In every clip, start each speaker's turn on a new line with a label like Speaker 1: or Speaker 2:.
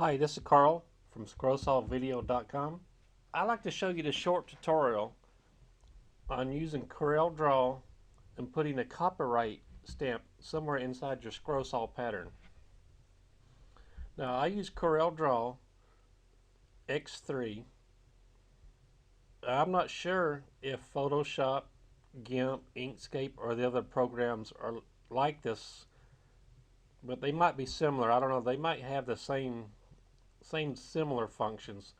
Speaker 1: Hi, this is Carl from CorelDraw.com. I'd like to show you the short tutorial on using CorelDraw and putting a copyright stamp somewhere inside your scroll saw pattern. Now I use CorelDraw X3. I'm not sure if Photoshop, GIMP, Inkscape, or the other programs are like this, but they might be similar. I don't know. They might have the same similar functions.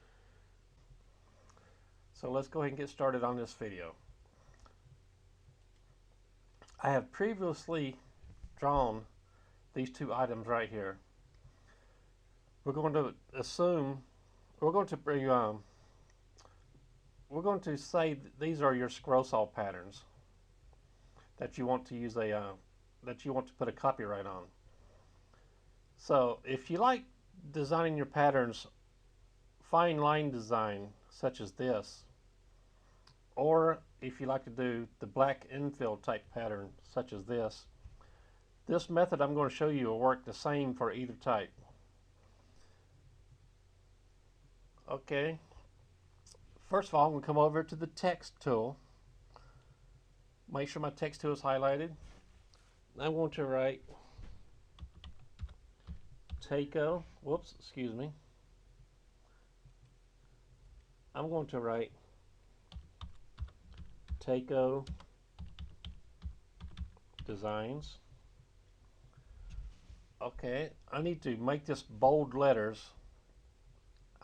Speaker 1: So let's go ahead and get started on this video. I have previously drawn these two items right here. We're going to assume we're going to say that these are your scroll saw patterns that you want to use that you want to put a copyright on. So if you like designing your patterns fine line design such as this, or if you like to do the black infill type pattern such as this method I'm going to show you will work the same for either type. Okay, first of all I'm going to come over to the text tool. Make sure my text tool is highlighted. I'm going to write Takeo, I'm going to write Takeo Designs. Okay, I need to make this bold letters.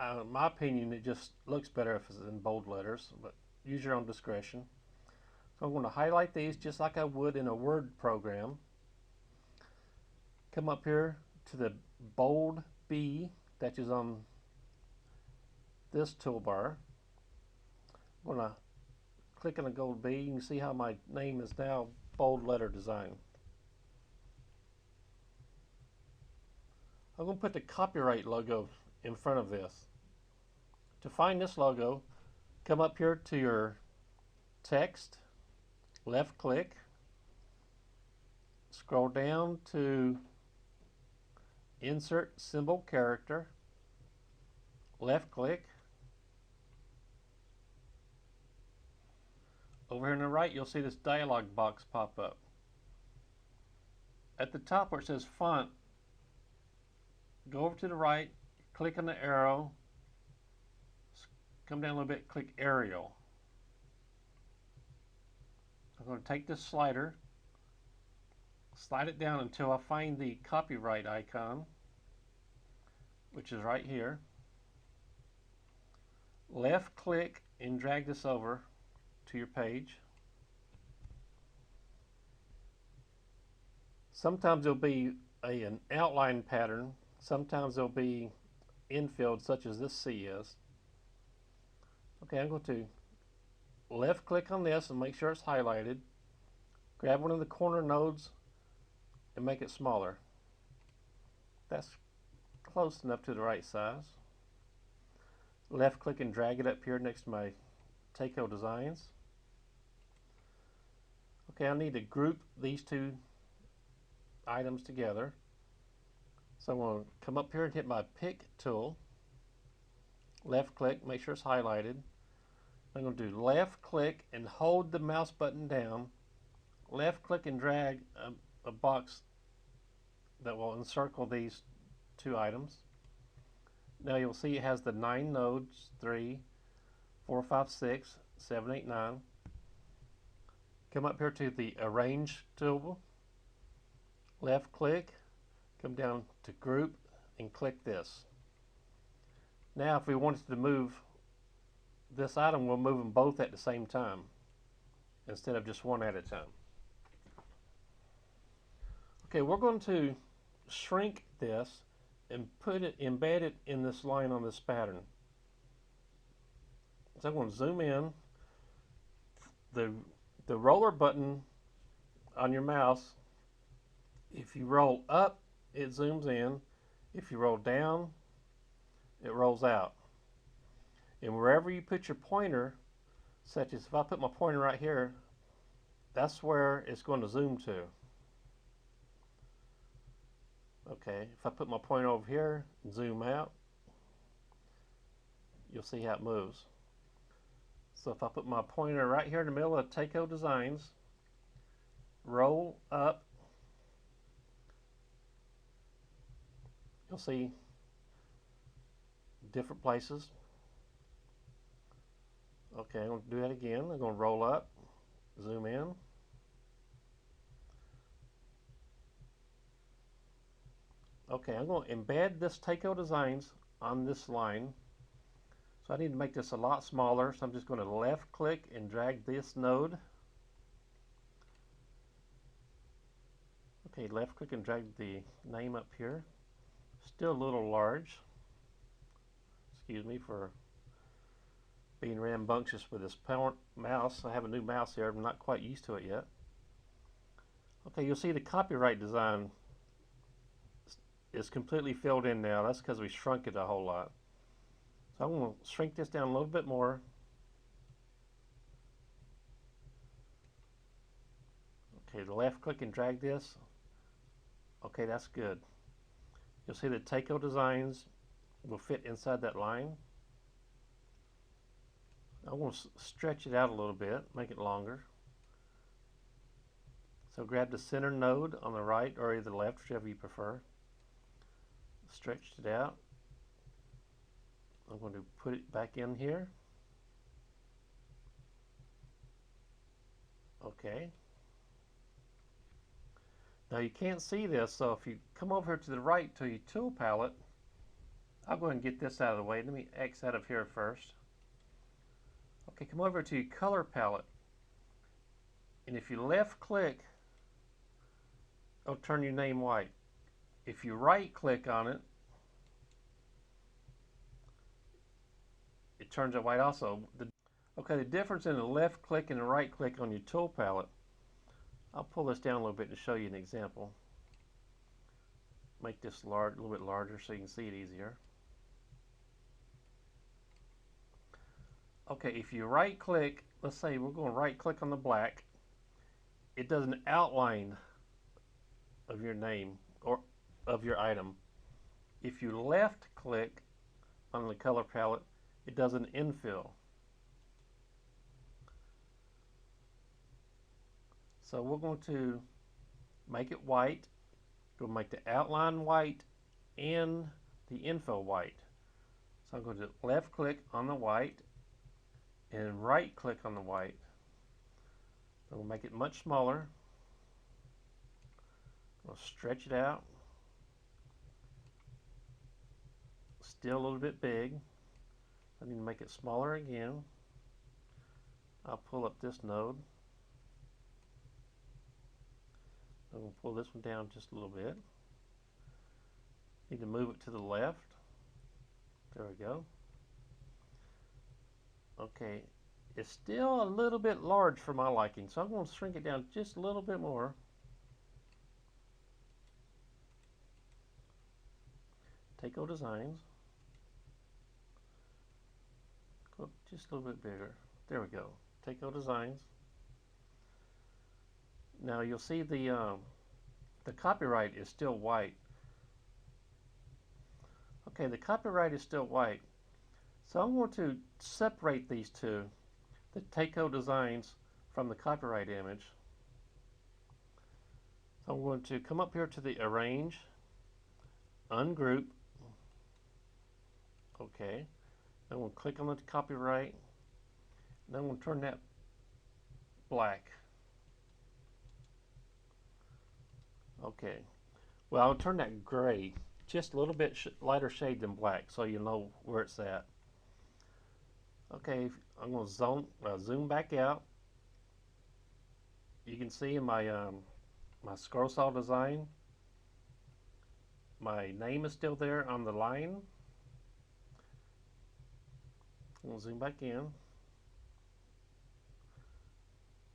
Speaker 1: In my opinion, it just looks better if it's in bold letters, but use your own discretion. So I'm going to highlight these just like I would in a Word program. Come up here to the bold B that is on this toolbar. I'm going to click on the gold B. You can see how my name is now bold letter design. I'm going to put the copyright logo in front of this. To find this logo, come up here to your text, left click, scroll down to insert symbol character, left click. Over here on the right you'll see this dialog box pop up. At the top where it says font, go over to the right, click on the arrow, come down a little bit, click Arial. I'm going to take this slider, slide it down until I find the copyright icon, which is right here. Left click and drag this over to your page. Sometimes there'll be an outline pattern, sometimes there'll be infilled such as this C is. Okay, I'm going to left click on this and make sure it's highlighted. Grab one of the corner nodes and make it smaller. That's close enough to the right size. Left click and drag it up here next to my Takeo Designs. Okay, I need to group these two items together. So I'm going to come up here and hit my pick tool. Left click, make sure it's highlighted. I'm going to do left click and hold the mouse button down. Left click and drag a box that will encircle these two items. Now you'll see it has the 9 nodes, 3, 4, 5, 6, 7, 8, 9. Come up here to the Arrange tool. Left click, come down to Group and click this. Now if we wanted to move this item, we'll move them both at the same time instead of just one at a time. Okay, we're going to shrink this and embed it in this line on this pattern. So I'm going to zoom in. The roller button on your mouse, if you roll up, it zooms in. If you roll down, it rolls out. And wherever you put your pointer, such as if I put my pointer right here, that's where it's going to zoom to. Okay, if I put my pointer over here and zoom out, you'll see how it moves. So if I put my pointer right here in the middle of Taco Designs, roll up, you'll see different places. Okay, I'm going to do that again. I'm going to roll up, zoom in. Okay, I'm going to embed this Taco Designs on this line. So I need to make this a lot smaller, so I'm just going to left click and drag this node. Okay, left click and drag the name up here. Still a little large. Excuse me for being rambunctious with this mouse. I have a new mouse here. I'm not quite used to it yet. Okay, you'll see the copyright design is completely filled in now. That's because we shrunk it a whole lot. So I'm going to shrink this down a little bit more. Okay, left click and drag this. Okay, that's good. You'll see that Taco Designs will fit inside that line. I want to stretch it out a little bit, make it longer. So grab the center node on the right or either left, whichever you prefer. Stretched it out. I'm going to put it back in here. Okay. Now you can't see this, so if you come over here to the right to your tool palette, I'll go ahead and get this out of the way. Let me X out of here first. Okay, come over to your color palette, and if you left click, it'll turn your name white. If you right click on it, it turns it white also. Okay, the difference in the left click and the right click on your tool palette, I'll pull this down a little bit to show you an example. Make this a little bit larger so you can see it easier. Okay, if you right click, let's say we're going to right click on the black, it does an outline of your name or of your item. If you left click on the color palette, it does an infill. So we're going to make it white. We'll make the outline white and the infill white. So I'm going to left click on the white and right click on the white. So we'll make it much smaller. We'll stretch it out. Still a little bit big. I need to make it smaller again. I'll pull up this node. I'm going to pull this one down just a little bit. Need to move it to the left. There we go. Okay, it's still a little bit large for my liking, so I'm going to shrink it down just a little bit more. Taco Designs. Go just a little bit bigger. There we go. Taco Designs. Now you'll see the copyright is still white. Okay, the copyright is still white. So I'm going to separate these two, the Taco Designs from the copyright image. So I'm going to come up here to the Arrange, Ungroup. Okay, I'm going to click on the copyright, and I'm going to turn that black. Okay, well I'll turn that gray, just a little bit lighter shade than black, so you know where it's at. Okay, I'm going to zoom back out. You can see in my my scroll saw design, my name is still there on the line. We'll zoom back in.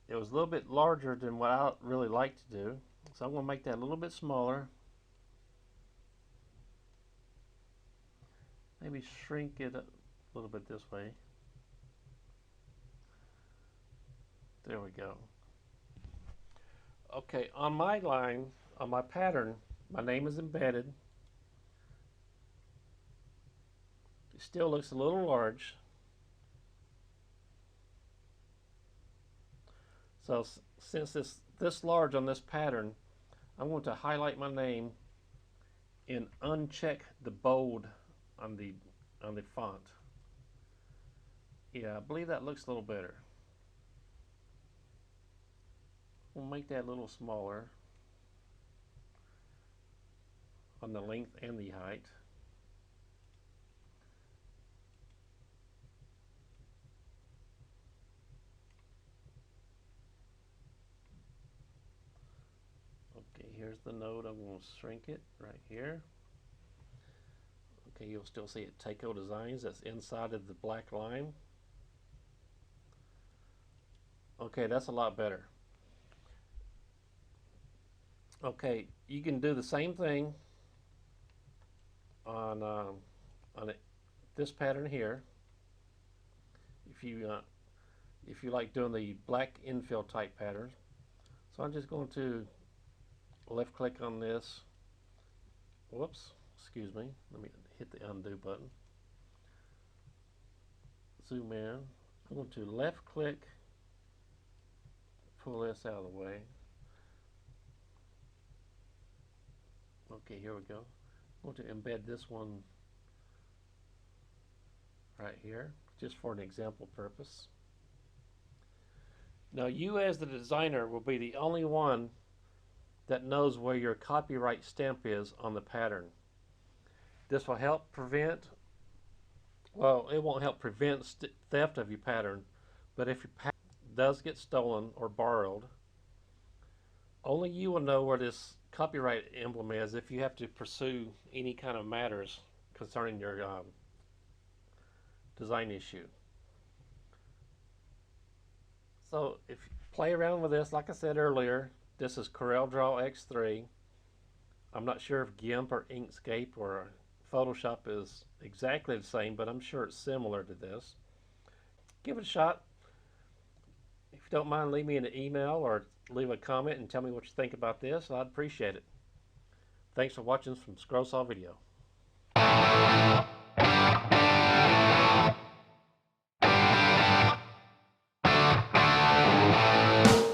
Speaker 1: It was a little bit larger than what I really like to do, so I'm going to make that a little bit smaller. Maybe shrink it a little bit this way. There we go. Okay, on my line, on my pattern, my name is embedded. still looks a little large. So since it's this large on this pattern, I'm going to highlight my name and uncheck the bold on the font. Yeah, I believe that looks a little better. We'll make that a little smaller on the length and the height. Okay, here's the node. I'm going to shrink it right here. Okay, you'll still see it, Takeo Designs. That's inside of the black line. Okay, that's a lot better. Okay, you can do the same thing on this pattern here. If you like doing the black infill type patterns. So I'm just going to left click on this. Whoops, excuse me. Let me hit the undo button. Zoom in. I'm going to left click, pull this out of the way. Okay, here we go. I'm going to embed this one right here, just for an example purpose. Now you as the designer will be the only one that knows where your copyright stamp is on the pattern. This will help prevent, well, it won't help prevent theft of your pattern, but if your pattern does get stolen or borrowed, only you will know where this copyright emblem is if you have to pursue any kind of matters concerning your design issue. So if you play around with this, like I said earlier, this is CorelDraw X3. I'm not sure if GIMP or Inkscape or Photoshop is exactly the same, but I'm sure it's similar to this. Give it a shot. If you don't mind, leave me an email or leave a comment and tell me what you think about this. I'd appreciate it. Thanks for watching from CorelDraw Video.